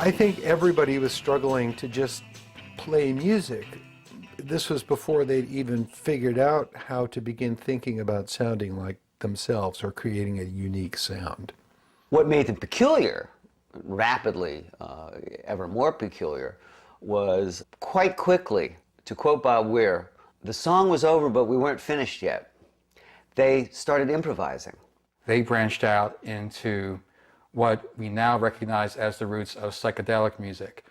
I think everybody was struggling to just play music. This was before they'd even figured out how to begin thinking about sounding like themselves or creating a unique sound. What made them peculiar, rapidly ever more peculiar, was quite quickly, to quote Bob Weir, the song was over but we weren't finished yet. They started improvising. They branched out into what we now recognize as the roots of psychedelic music.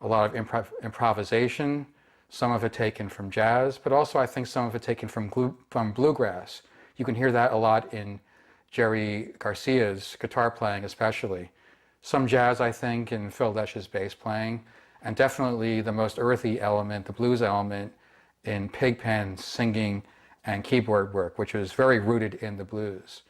A lot of improvisation, some of it taken from jazz, but also I think some of it taken from bluegrass. You can hear that a lot in Jerry Garcia's guitar playing especially. Some jazz, I think, in Phil Lesh's bass playing, and definitely the most earthy element, the blues element, in Pigpen singing and keyboard work, which was very rooted in the blues.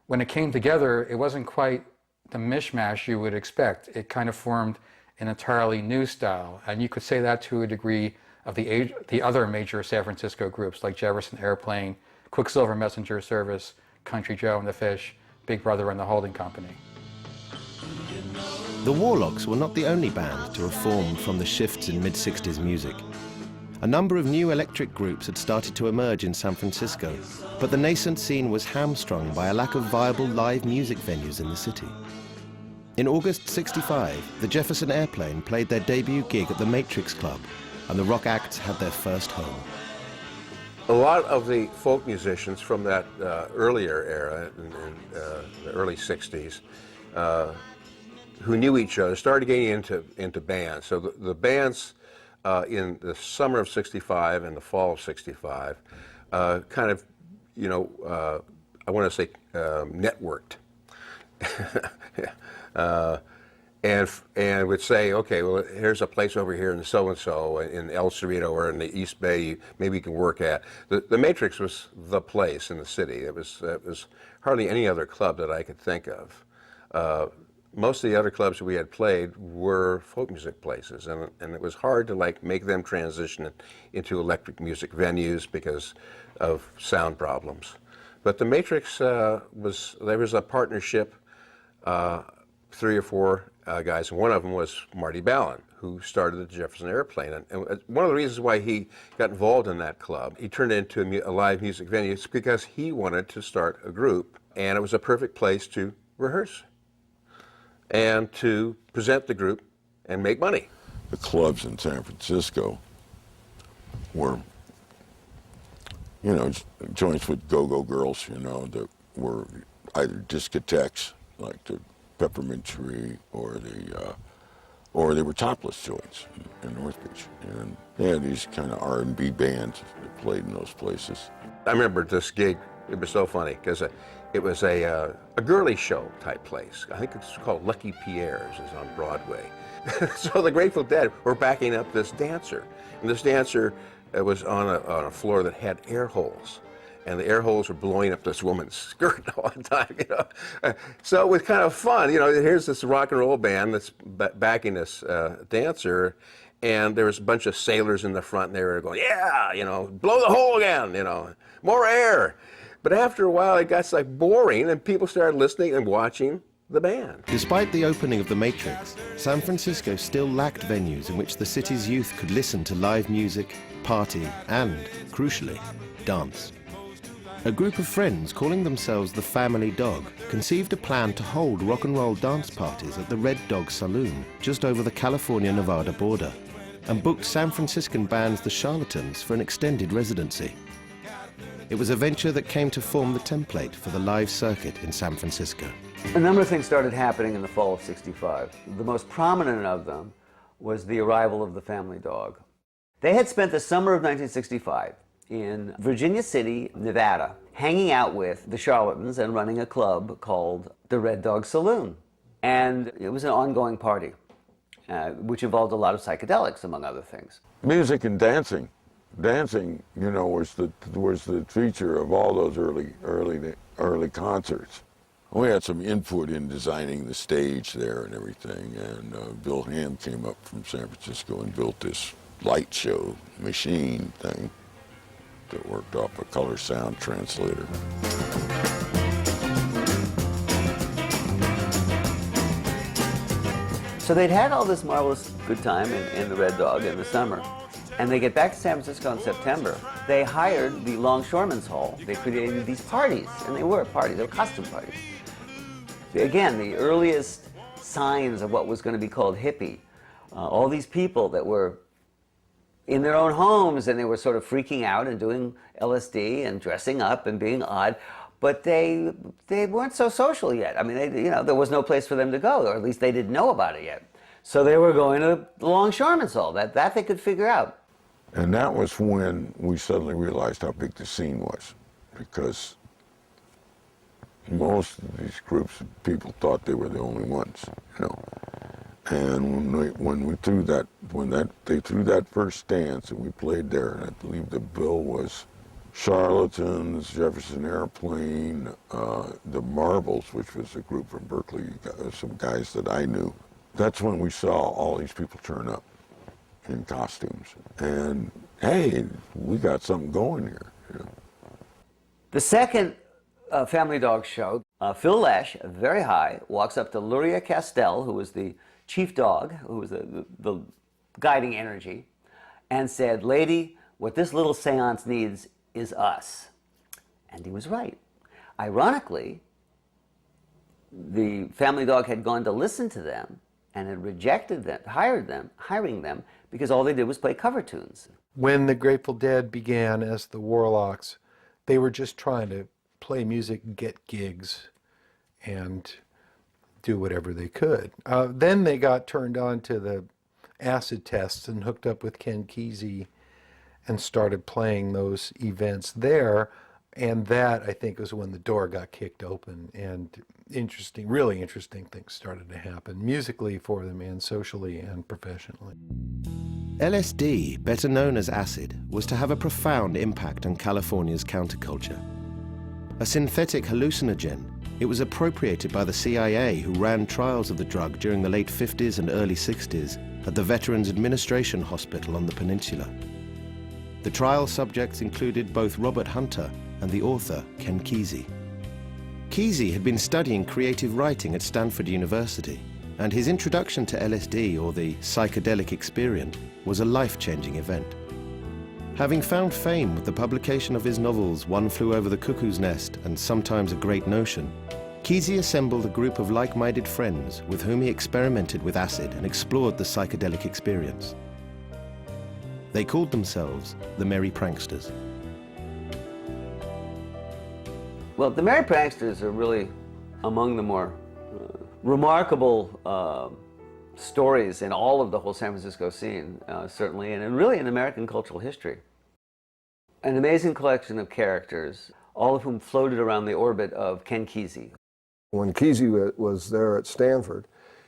When it came together, it wasn't quite the mishmash you would expect. It kind of formed an entirely new style, and you could say that to a degree of the other major San Francisco groups like Jefferson Airplane, Quicksilver Messenger Service, Country Joe and the Fish, Big Brother and the Holding Company. The Warlocks were not the only band to have formed from the shifts in mid-60s music. A number of new electric groups had started to emerge in San Francisco, but the nascent scene was hamstrung by a lack of viable live music venues in the city. In August '65, the Jefferson Airplane played their debut gig at the Matrix Club, and the rock acts had their first home. A lot of the folk musicians from that earlier era, in the early 60s, who knew each other, started getting into bands. So the bands in the summer of '65 and the fall of '65 kind of, I want to say networked. And would say, okay, well, here's a place over here in so-and-so, in El Cerrito or in the East Bay, maybe you can work at. The Matrix was the place in the city. It was hardly any other club that I could think of. Most of the other clubs that we had played were folk music places, and it was hard to make them transition into electric music venues because of sound problems. But the Matrix there was a partnership, 3 or 4 guys, and one of them was Marty Ballin, who started the Jefferson Airplane. And one of the reasons why he got involved in that club, he turned it into a live music venue, is because he wanted to start a group, and it was a perfect place to rehearse and to present the group and make money. The clubs in San Francisco were, joints with go-go girls, that were either discotheques, like the Peppermint Tree, or they were topless joints in North Beach, and they had these kind of R&B bands that played in those places. I remember this gig. It was so funny because it was a girly show type place. I think it's called Lucky Pierre's. It's on Broadway. So the Grateful Dead were backing up this dancer, and this dancer was on a floor that had air holes. And the air holes were blowing up this woman's skirt all the time, So it was kind of fun, here's this rock and roll band that's backing this dancer, and there was a bunch of sailors in the front, and they were going, yeah, blow the hole again, more air. But after a while, it got boring, and people started listening and watching the band. Despite the opening of the Matrix, San Francisco still lacked venues in which the city's youth could listen to live music, party, and, crucially, dance. A group of friends calling themselves the Family Dog conceived a plan to hold rock and roll dance parties at the Red Dog Saloon just over the California-Nevada border, and booked San Franciscan bands the Charlatans for an extended residency. It was a venture that came to form the template for the live circuit in San Francisco. A number of things started happening in the fall of '65. The most prominent of them was the arrival of the Family Dog. They had spent the summer of 1965 in Virginia City, Nevada, hanging out with the Charlatans and running a club called the Red Dog Saloon. And it was an ongoing party, which involved a lot of psychedelics, among other things. Music and dancing. Dancing, was the feature of all those early concerts. We had some input in designing the stage there and everything, and Bill Ham came up from San Francisco and built this light show machine thing that worked off a color sound translator. So So they'd had all this marvelous good time in the Red Dog in the summer, and they get back to San Francisco in September. They hired the Longshoremen's Hall. They created these parties, and they were parties, they were costume parties. Again, the earliest signs of what was going to be called hippie. All these people that were in their own homes, and they were sort of freaking out and doing LSD and dressing up and being odd, but they weren't so social yet. I mean, there was no place for them to go, or at least they didn't know about it yet. So they were going to the Longshoremen's Hall. That they could figure out. And that was when we suddenly realized how big the scene was, because most of these groups of people thought they were the only ones, you know. And they threw that first dance, and we played there, and I believe the bill was Charlatans, Jefferson Airplane, the Marbles, which was a group from Berkeley, some guys that I knew. That's when we saw all these people turn up in costumes, and hey, we got something going here, you know. The second Family Dog show, Phil Lesh, very high, walks up to Luria Castell, who was the chief dog, who was the guiding energy, and said, "Lady, what this little seance needs is us." And he was right. Ironically, the Family Dog had gone to listen to them and had rejected them, hiring them, because all they did was play cover tunes. When the Grateful Dead began as the Warlocks, they were just trying to play music, get gigs, and do whatever they could. Then they got turned on to the acid tests and hooked up with Ken Kesey and started playing those events there. And that, I think, was when the door got kicked open and really interesting things started to happen musically for them and socially and professionally. LSD, better known as acid, was to have a profound impact on California's counterculture. A synthetic hallucinogen, it was appropriated by the CIA, who ran trials of the drug during the late 50s and early 60s at the Veterans Administration Hospital on the peninsula. The trial subjects included both Robert Hunter and the author Ken Kesey. Kesey had been studying creative writing at Stanford University, and his introduction to LSD, or the psychedelic experience, was a life-changing event. Having found fame with the publication of his novels One Flew Over the Cuckoo's Nest and Sometimes a Great Notion, Kesey assembled a group of like-minded friends with whom he experimented with acid and explored the psychedelic experience. They called themselves the Merry Pranksters. Well, the Merry Pranksters are really among the more remarkable stories in all of the whole San Francisco scene, certainly, and really in American cultural history. An amazing collection of characters, all of whom floated around the orbit of Ken Kesey. When Kesey was there at Stanford,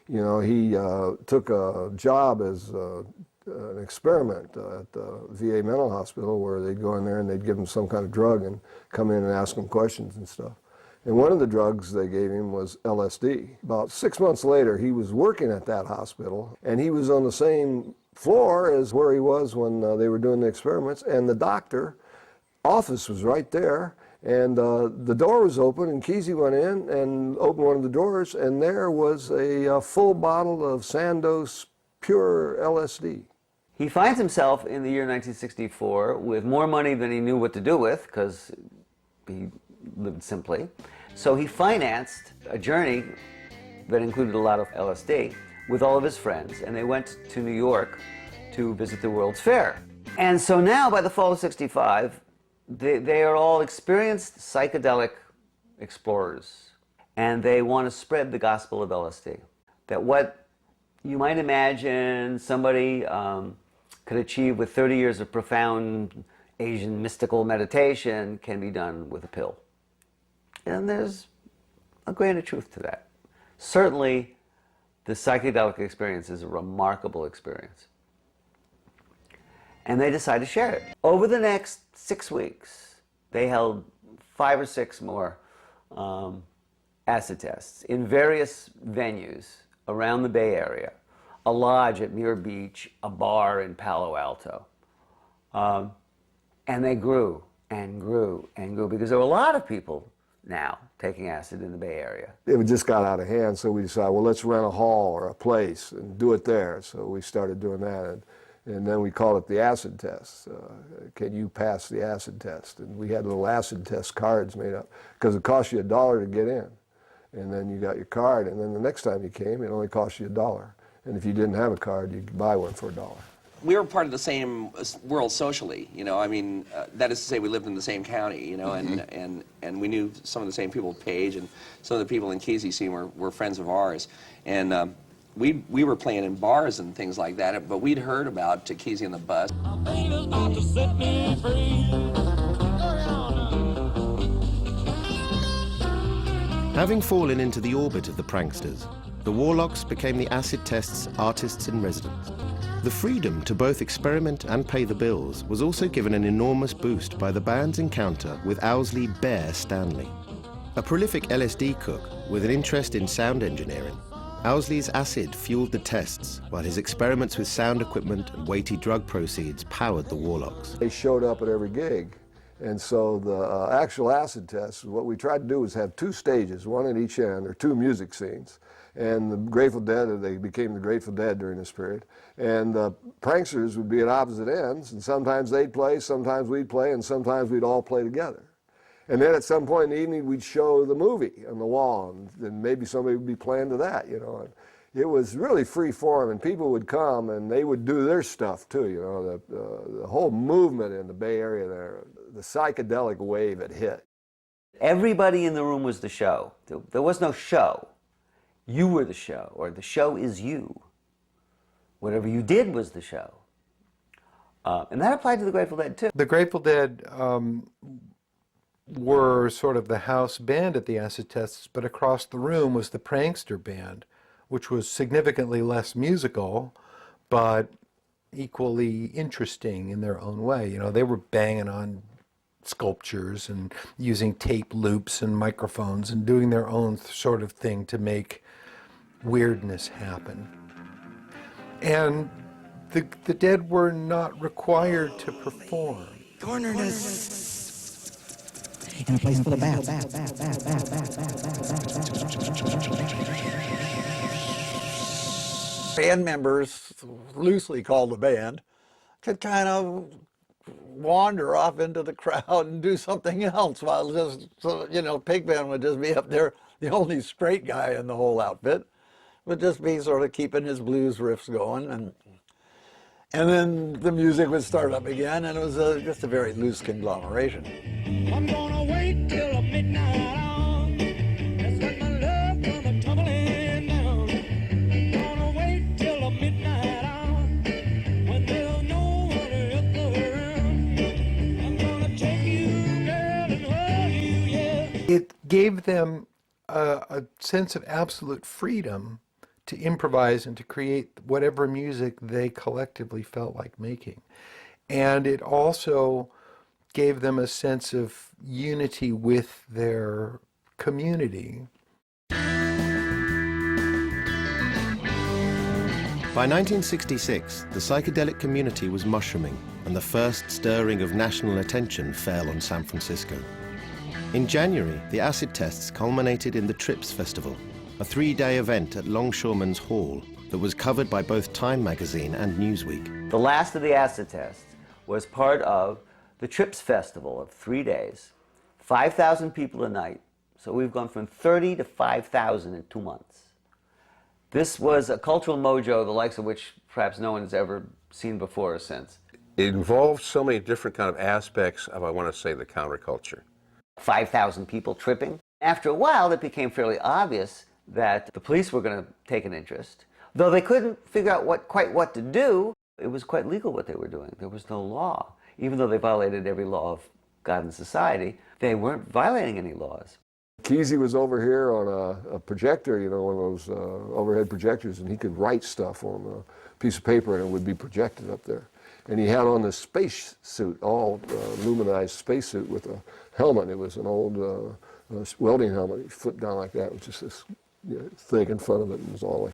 you know, he took a job as an experiment at the VA mental hospital, where they'd go in there and they'd give him some kind of drug and come in and ask him questions and stuff. And one of the drugs they gave him was LSD. About 6 months later, he was working at that hospital, and he was on the same floor as where he was when they were doing the experiments, and the doctor office was right there, and the door was open, and Kesey went in and opened one of the doors, and there was a full bottle of Sandoz pure LSD. He finds himself in the year 1964 with more money than he knew what to do with, because he lived simply. So he financed a journey that included a lot of LSD with all of his friends, and they went to New York to visit the World's Fair. And so now, by the fall of '65, they are all experienced psychedelic explorers, and they want to spread the gospel of LSD. That what you might imagine somebody could achieve with 30 years of profound Asian mystical meditation can be done with a pill. And there's a grain of truth to that. Certainly, the psychedelic experience is a remarkable experience. And they decide to share it. Over the next 6 weeks, they held 5 or 6 more acid tests in various venues around the Bay Area, a lodge at Muir Beach, a bar in Palo Alto. And they grew and grew and grew, because there were a lot of people now, taking acid in the Bay Area. It just got out of hand, so we decided, well, let's rent a hall or a place and do it there. So we started doing that, and then we called it the acid test. Can you pass the acid test? And we had little acid test cards made up, because it cost you $1 to get in. And then you got your card, and then the next time you came, it only cost you $1. And if you didn't have a card, you could buy one for $1. We were part of the same world socially, you know. I mean, that is to say, we lived in the same county, you know, and we knew some of the same people, Page, and some of the people in Kesey scene were friends of ours. And we were playing in bars and things like that, but we'd heard about Kesey and the Bus. Having fallen into the orbit of the pranksters, the Warlocks became the acid test's artists in residence. The freedom to both experiment and pay the bills was also given an enormous boost by the band's encounter with Owsley Bear Stanley. A prolific LSD cook with an interest in sound engineering, Owsley's acid fueled the tests, while his experiments with sound equipment and weighty drug proceeds powered the Warlocks. They showed up at every gig. And so the actual acid test, what we tried to do was have 2 stages, one at each end, or 2 music scenes. And the Grateful Dead, they became the Grateful Dead during this period. And the pranksters would be at opposite ends, and sometimes they'd play, sometimes we'd play, and sometimes we'd all play together. And then at some point in the evening, we'd show the movie on the wall, and then maybe somebody would be playing to that, you know. And it was really free form, and people would come, and they would do their stuff too, you know. The whole movement in the Bay Area there, the psychedelic wave had hit. Everybody in the room was the show. There was no show. You were the show, or the show is you. Whatever you did was the show. And that applied to the Grateful Dead, too. The Grateful Dead were sort of the house band at the acid tests, but across the room was the Prankster band, which was significantly less musical, but equally interesting in their own way. You know, they were banging on sculptures and using tape loops and microphones and doing their own sort of thing to make weirdness happen. And the Dead were not required to perform. Cornerness. And a place for the bat. Band members, loosely called the band, could kind of wander off into the crowd and do something else while just, you know, Pigpen would just be up there, the only straight guy in the whole outfit, would just be sort of keeping his blues riffs going, and then the music would start up again, and it was just a very loose conglomeration. I'm gonna wait till midnight hour. That's when my love comes tumbling down. I'm gonna wait till midnight hour when there's no one else around. I'm gonna take you, girl, and hold you, yeah. It gave them a sense of absolute freedom to improvise and to create whatever music they collectively felt like making. And it also gave them a sense of unity with their community. By 1966, the psychedelic community was mushrooming, and the first stirring of national attention fell on San Francisco. In January, the acid tests culminated in the Trips Festival, a 3-day event at Longshoremen's Hall that was covered by both Time magazine and Newsweek. The last of the acid tests was part of the Trips Festival of 3 days, 5,000 people a night. So we've gone from 30 to 5,000 in 2 months. This was a cultural mojo, the likes of which perhaps no one has ever seen before or since. It involved so many different kind of aspects of, I want to say, the counterculture. 5,000 people tripping. After a while, it became fairly obvious that the police were going to take an interest. Though they couldn't figure out quite what to do, it was quite legal what they were doing. There was no law. Even though they violated every law of God and society, they weren't violating any laws. Kesey was over here on a projector, you know, one of those overhead projectors, and he could write stuff on a piece of paper and it would be projected up there. And he had on this space suit, all luminized space suit with a helmet. It was an old welding helmet. He flipped down like that with just this, you know, thing in front of it. It was all like